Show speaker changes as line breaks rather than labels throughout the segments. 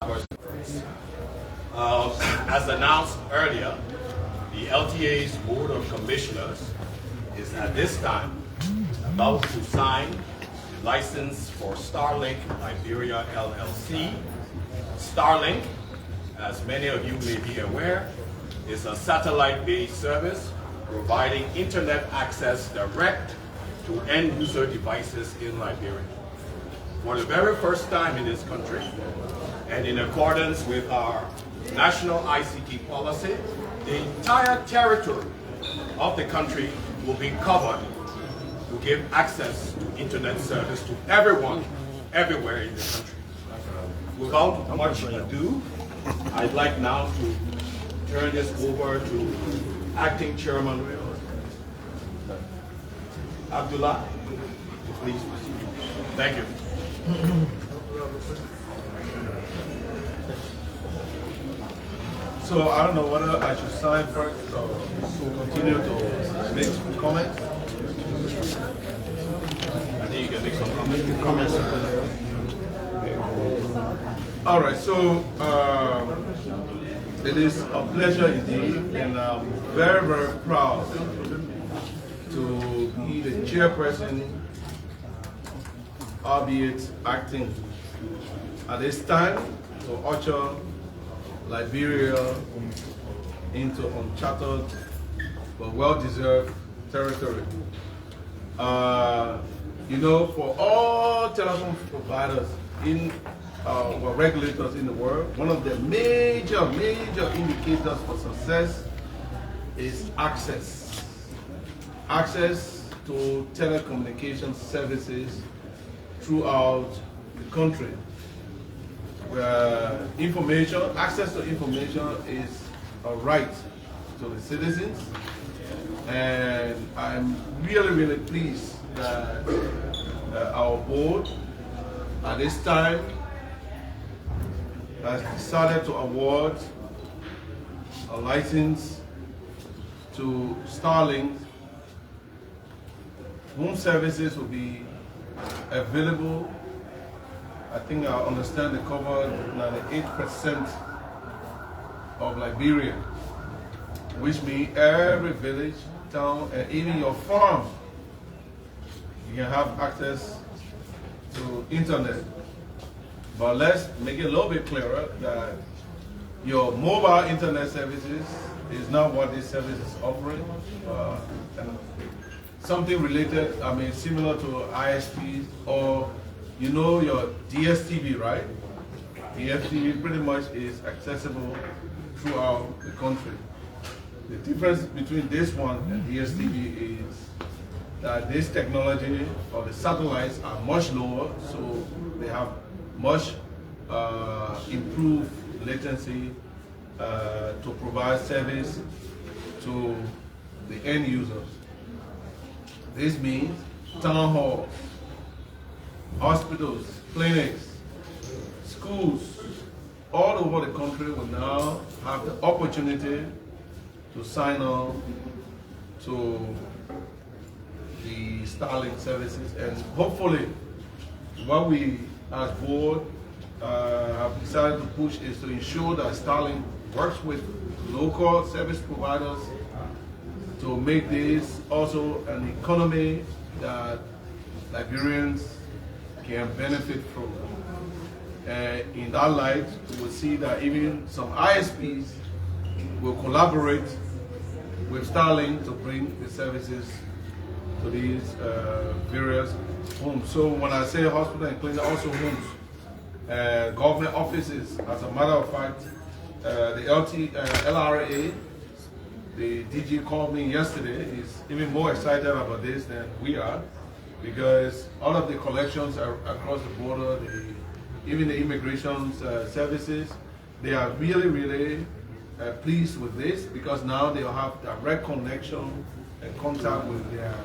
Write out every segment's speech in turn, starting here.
As announced earlier, the LTA's Board of Commissioners is at this time about to sign the license for Starlink Liberia LLC. Starlink, as many of you may be aware, is a satellite-based service providing internet access direct to end-user devices in Liberia. For the very first time in this country, and in accordance with our national ICT policy, the entire territory of the country will be covered to give access to internet service to everyone, everywhere in the country. Without much ado, I'd like now to turn this over to Acting Chairman Abdullah. Please proceed. Thank you.
So I don't know whether I should sign first or continue to make some comments.
I think you can make some comments.
All right, so it is a pleasure indeed, and I'm very, very proud to be the chairperson, albeit acting at this time, to usher Liberia into uncharted but well-deserved territory. You know, for all telephone providers or regulators in the world, one of the major indicators for success is access. Access to telecommunication services throughout the country. Access to information is a right to the citizens, and I'm really pleased that our board at this time has decided to award a license to Starlink, whom services will be available. I think I understand they cover 98% of Liberia, which means every village, town, and even your farm, you can have access to internet. But let's make it a little bit clearer that your mobile internet services is not what this service is offering. And something related, similar to ISPs, or you know your DSTV, right? DSTV pretty much is accessible throughout the country. The difference between this one and DSTV is that this technology, or the satellites, are much lower, so they have much improved latency to provide service to the end users. This means town halls, hospitals, clinics, schools, all over the country will now have the opportunity to sign on to the Starlink services, and hopefully what we as board have decided to push is to ensure that Starlink works with local service providers to make this also an economy that Liberians can benefit from. In that light, we will see that even some ISPs will collaborate with Starlink to bring the services to these various homes. So when I say hospital and clinic, also homes, government offices. As a matter of fact, the LRA, the DG called me yesterday, is even more excited about this than we are, because all of the collections are across the border, even the immigration services, they are really pleased with this, because now they'll have direct connection and contact with their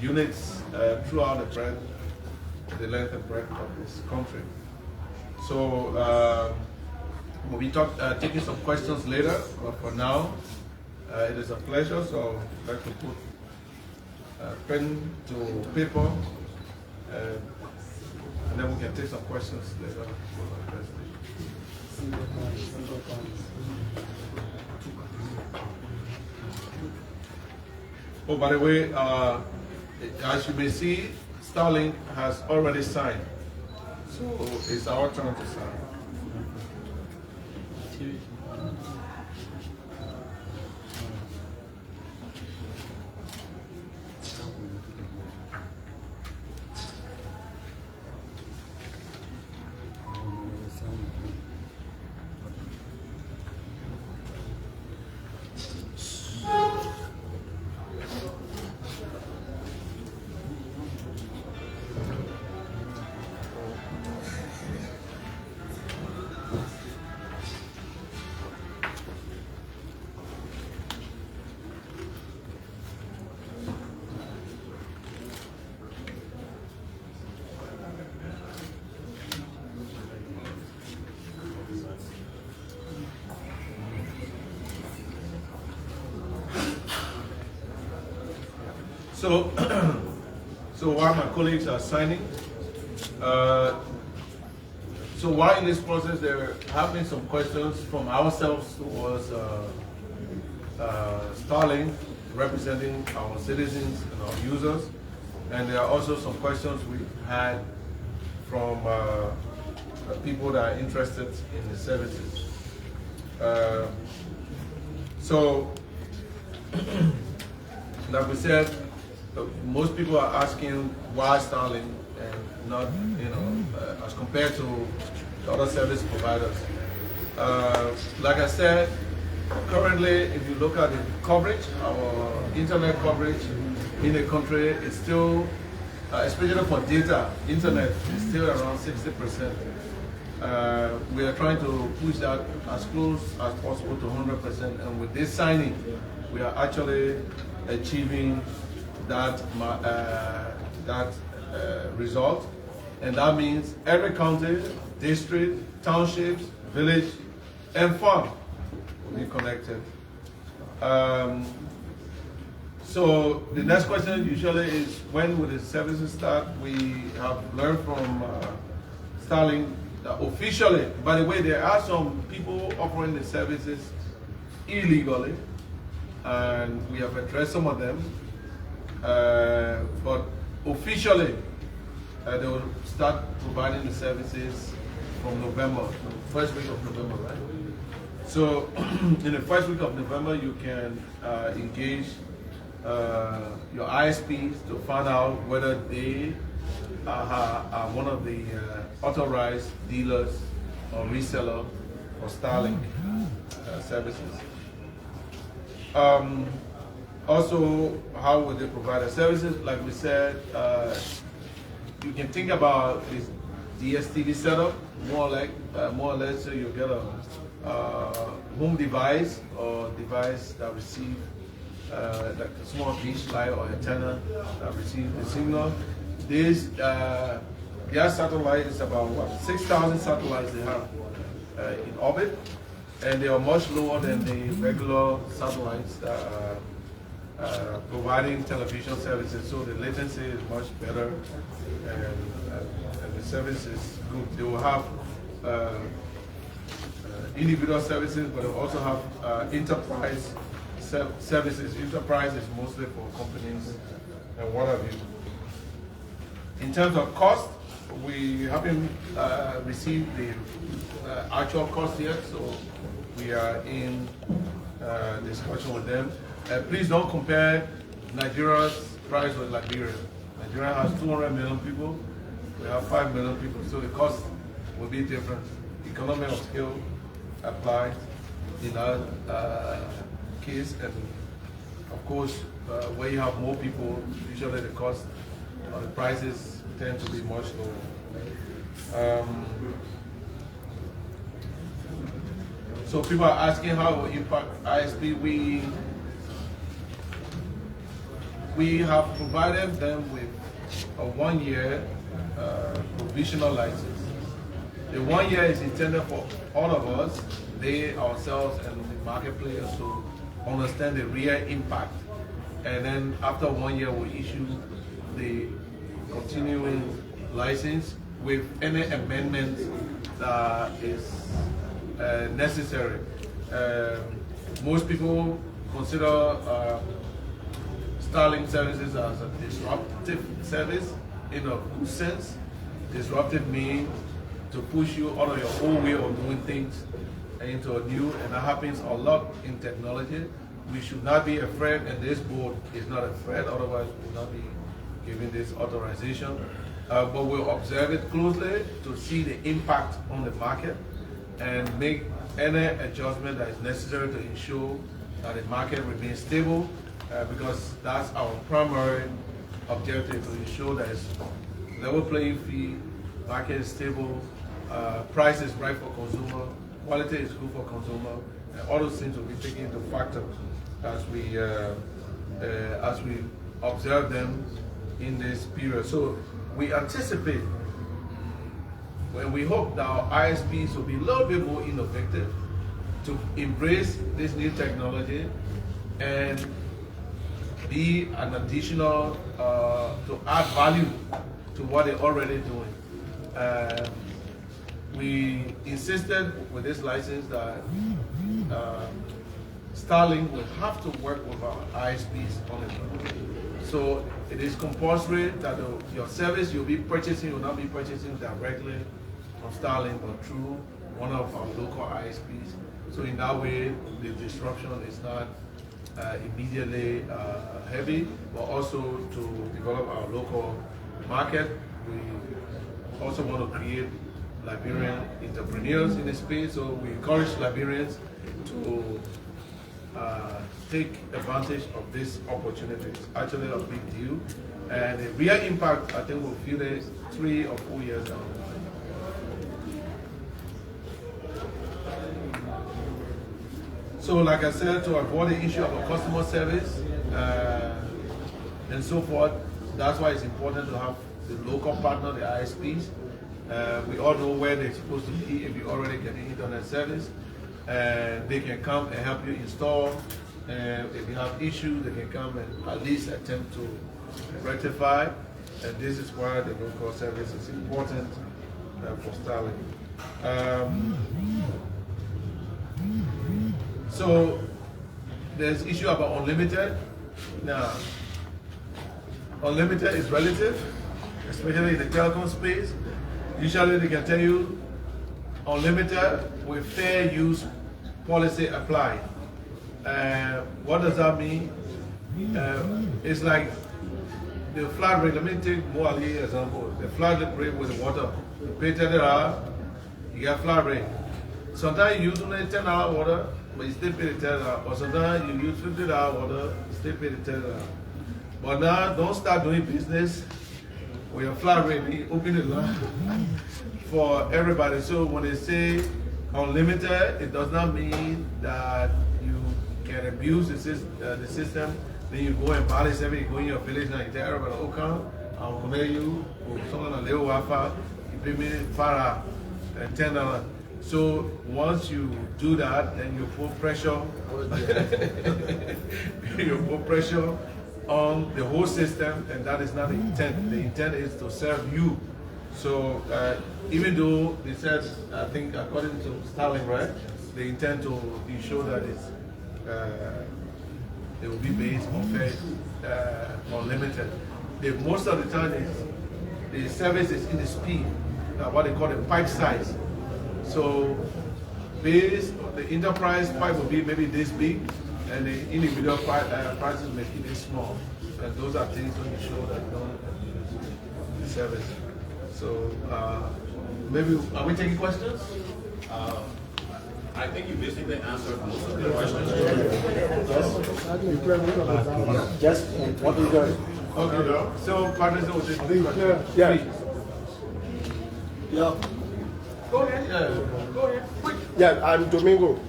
units throughout the length and breadth of this country. So we'll be taking some questions later, but for now, it is a pleasure. So I'd like to put pen to paper, and then we can take some questions later. Oh, by the way, as you may see, Starlink has already signed. So it's our turn to sign. So, so while my colleagues are signing, so while in this process, there have been some questions from ourselves towards Starlink, representing our citizens and our users, and there are also some questions we've had from people that are interested in the services. So, like we said, most people are asking why Starlink and not, as compared to the other service providers. Like I said, currently, if you look at the coverage, our internet coverage in the country is still, especially for data, internet is still around 60%. We are trying to push that as close as possible to 100%, and with this signing, we are actually achieving that result, and that means every county, district, townships, village, and farm will be connected. So the next question usually is, when will the services start? We have learned from Starlink that officially, by the way, there are some people offering the services illegally, and we have addressed some of them. But officially, they will start providing the services from November, first week of November, right? So, in the first week of November, you can engage your ISPs to find out whether they are one of the authorized dealers or reseller for Starlink services. Also, how would they provide the services? Like we said, you can think about this DSTV setup, more or less, so you get a home device or device that receives like a small dish light or antenna that receives the signal. This their satellite is about 6,000 satellites they have in orbit, and they are much lower than the regular satellites that are providing television services, so the latency is much better, and the service is good. They will have individual services, but they will also have enterprise services. Enterprise is mostly for companies and what have you. In terms of cost, we haven't received the actual cost yet, so we are in discussion with them. Please don't compare Nigeria's price with Liberia. Nigeria has 200 million people. We have 5 million people, so the cost will be different. Economy of scale applied in our case, and of course, where you have more people, usually the cost or the prices tend to be much lower. So people are asking how it will impact ISP. We have provided them with a 1-year provisional license. The 1 year is intended for all of us, they, ourselves, and the market players to understand the real impact. And then after 1 year, we issue the continuing license with any amendment that is necessary. Most people consider Starlink services as a disruptive service in a good sense. Disruptive means to push you out of your old way of doing things into a new, and that happens a lot in technology. We should not be afraid, and this board is not afraid, otherwise we will not be giving this authorization. But we'll observe it closely to see the impact on the market and make any adjustment that is necessary to ensure that the market remains stable, because that's our primary objective, to ensure that it's level playing field, market is stable, price is right for consumer, quality is good for consumer, and all those things will be taken into factor as we observe them in this period. So we anticipate, and we hope that our ISPs will be a little bit more innovative to embrace this new technology and be an additional, to add value to what they're already doing. We insisted with this license that Starlink will have to work with our ISPs on it. So it is compulsory that your service you'll be purchasing, you'll not be purchasing directly from Starlink, but through one of our local ISPs. So in that way, the disruption is not immediately heavy, but also to develop our local market. We also want to create Liberian entrepreneurs in the space, so we encourage Liberians to take advantage of this opportunity. It's actually a big deal, and the real impact, I think, we'll feel it 3 or 4 years down the line. So like I said, to avoid the issue of a customer service and so forth, that's why it's important to have the local partner, the ISPs. We all know where they're supposed to be if you already get the internet service. They can come and help you install. If you have issues, they can come and at least attempt to rectify. And this is why the local service is important for Starlink. So there's issue about unlimited. Now, unlimited is relative, especially in the telecom space. Usually they can tell you unlimited with fair use policy applied. What does that mean? It's like the flat rate. Let me take more Ali example. The flat rate with the water. You pay $10, you get flat rate. Sometimes you use only $10 water, but you still pay the $10. Or sometimes you use $50 water, you still pay the $10. But now, don't start doing business with your flat rate. You open the line for everybody. So when they say unlimited, it does not mean that you can abuse the system. Then you go and balance everything. You go in your village now, you tell everybody, oh, come, I'll connect you. Or someone on little Wi-Fi, you pay me $5 and $10. So once you do that, then you put pressure. You put pressure on the whole system, and that is not the intent. The intent is to serve you. So even though they said, I think according to Starlink, right, they intend to ensure that it will be based on fair, unlimited. Most of the time, the service is in the speed, what they call the pipe size. So the enterprise pipe will be maybe this big, and the individual prices may be this small. And those are things when you show that don't the service. So maybe, are we taking questions?
I think you basically answered most of the questions.
Just what is your...
Okay, so partners will take questions.
Yeah. Yeah.
Go ahead, go ahead, quick.
Yeah, I'm Domingo.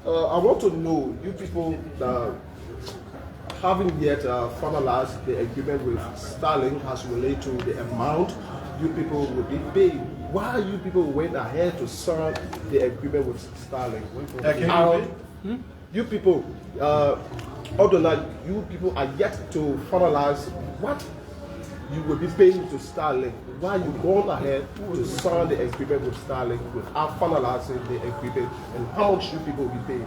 I want to know, you people that haven't yet finalized the agreement with Starlink as related to the amount you people will be paid. Why you people went ahead to sign the agreement with Starlink? You people, other than you people are yet to finalize what you will be paying to Starlink. Why you gone ahead to sign the agreement with Starlink without finalizing the agreement, and how much you people will be paid?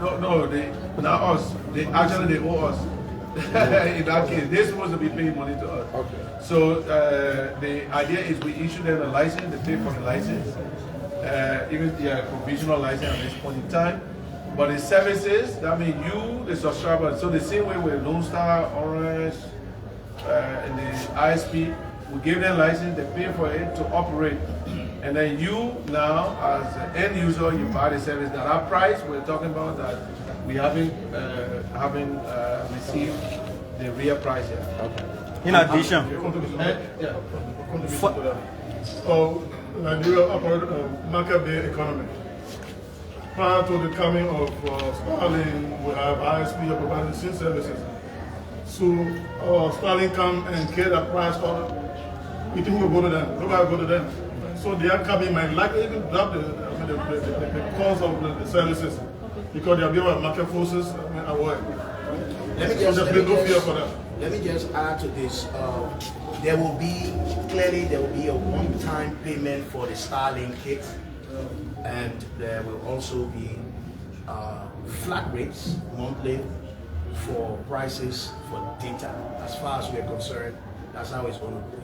No, not us. They owe us In that case, they're supposed to be paying money to us.
Okay.
So the idea is we issue them a license, they pay for the license, even the provisional license at this point in time. But the services, that means you, the subscriber, so the same way with Lone Star, Orange, and the ISP, we give them license, they pay for it to operate. And then you now, as an end user, you buy the service. That our price we're talking about that we haven't received the real price yet.
Okay.
In addition,
Yeah.
So Nigeria operate a market-based economy. Prior to the coming of Starlink, we have ISP providing SIM services. So Starlink come and get a price of, we think we'll go to them. Nobody go to them. So the upcoming might likely even drop the cost of the services because they are being market forces away.
Let me just add to this. There will be a one-time payment for the Starlink kit, and there will also be flat rates monthly for prices for data. As far as we are concerned, that's how it's going to be.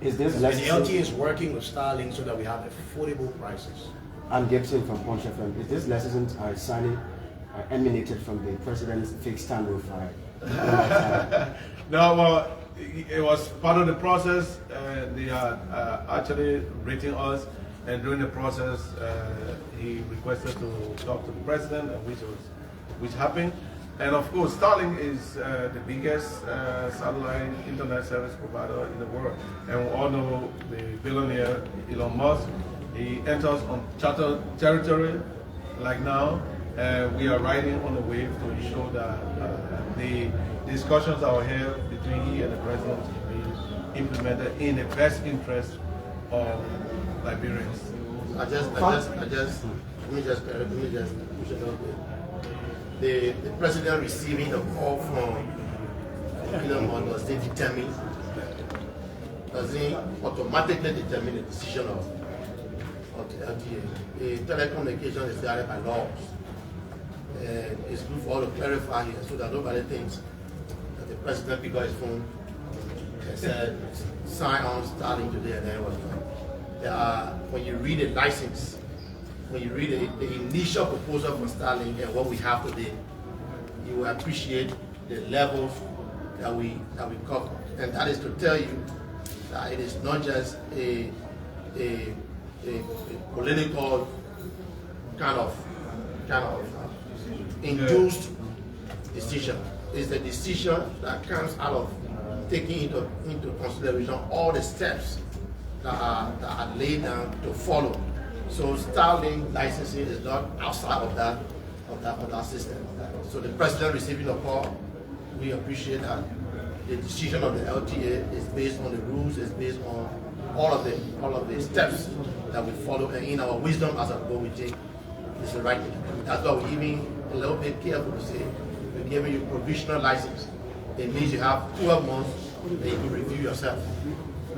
Is this
And
less?
the LTA is working with Starlink so that we have affordable prices.
I'm Gibson from Punch FM. Is this lessons signing emanated from the president's fixed standoff?
No, well, it was part of the process. They are actually rating us, and during the process, he requested to talk to the president, which happened. And of course, Starlink is the biggest satellite internet service provider in the world. And we all know the billionaire Elon Musk. He enters on charter territory like now. We are riding on the wave to ensure that the discussions that are held between he and the president will be implemented in the best interest of Liberians.
Let me just push it out there. The president receiving a call from Elon Musk, does he automatically determine the decision of the LTA? The telecommunication is guided by laws. And it's good for all to clarify here so that nobody thinks that the president picked up his phone and said, sign on starting today, and then it was done. When you read the license, when you read the initial proposal for Starlink and what we have today, you will appreciate the levels that we cover. And that is to tell you that it is not just a political kind of induced decision. It's a decision that comes out of taking into consideration all the steps that are laid down to follow. So Starlink licensing is not outside of that system. So the president receiving a call, we appreciate that. The decision of the LTA is based on the rules, is based on all of the steps that we follow, and in our wisdom as a board, we think it's the right thing. That's why we're even a little bit careful to say we're giving you provisional license. It means you have 12 months that you can review yourself.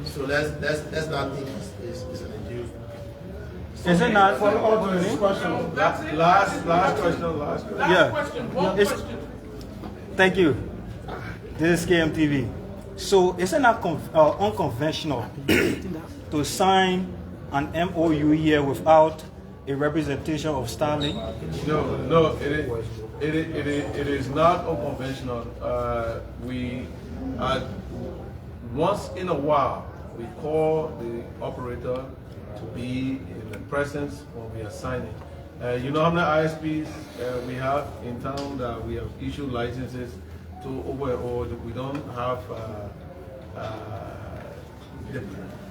So let's not think it's an induced.
is it not?
Last question.
Yeah. Thank you. This is KMTV. So is it not unconventional to sign an MOU here without a representation of Starlink?
No, it is not unconventional. Once in a while, we call the operator to be in the presence when we are signing. You know how many ISPs we have in town that we have issued licenses to overall. We don't have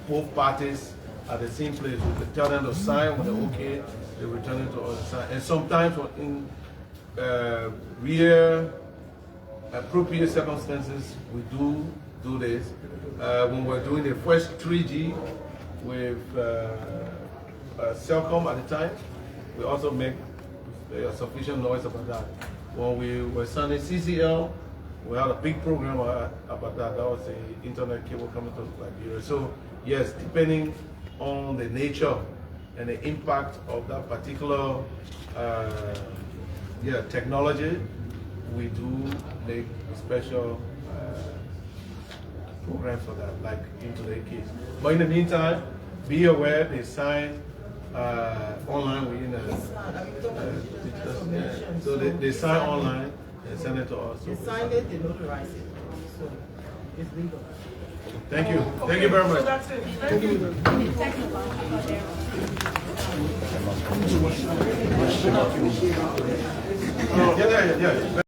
both parties at the same place. We tell them to sign when they're okay, they return it to us to sign. And sometimes in rare, appropriate circumstances, we do this. When we're doing the first 3G with Cellcom at the time, we also make sufficient noise about that. When we were signing CCL, we had a big program about that. That was the internet cable coming to Liberia. So yes, depending on the nature and the impact of that particular technology, we do make special program for that, like into the case. But in the meantime, be aware they sign online within so they sign online and send it to us.
They signed it, they notarized it, so it's legal.
Thank you. Thank you very much.
So that's it. Thank you.
Yeah.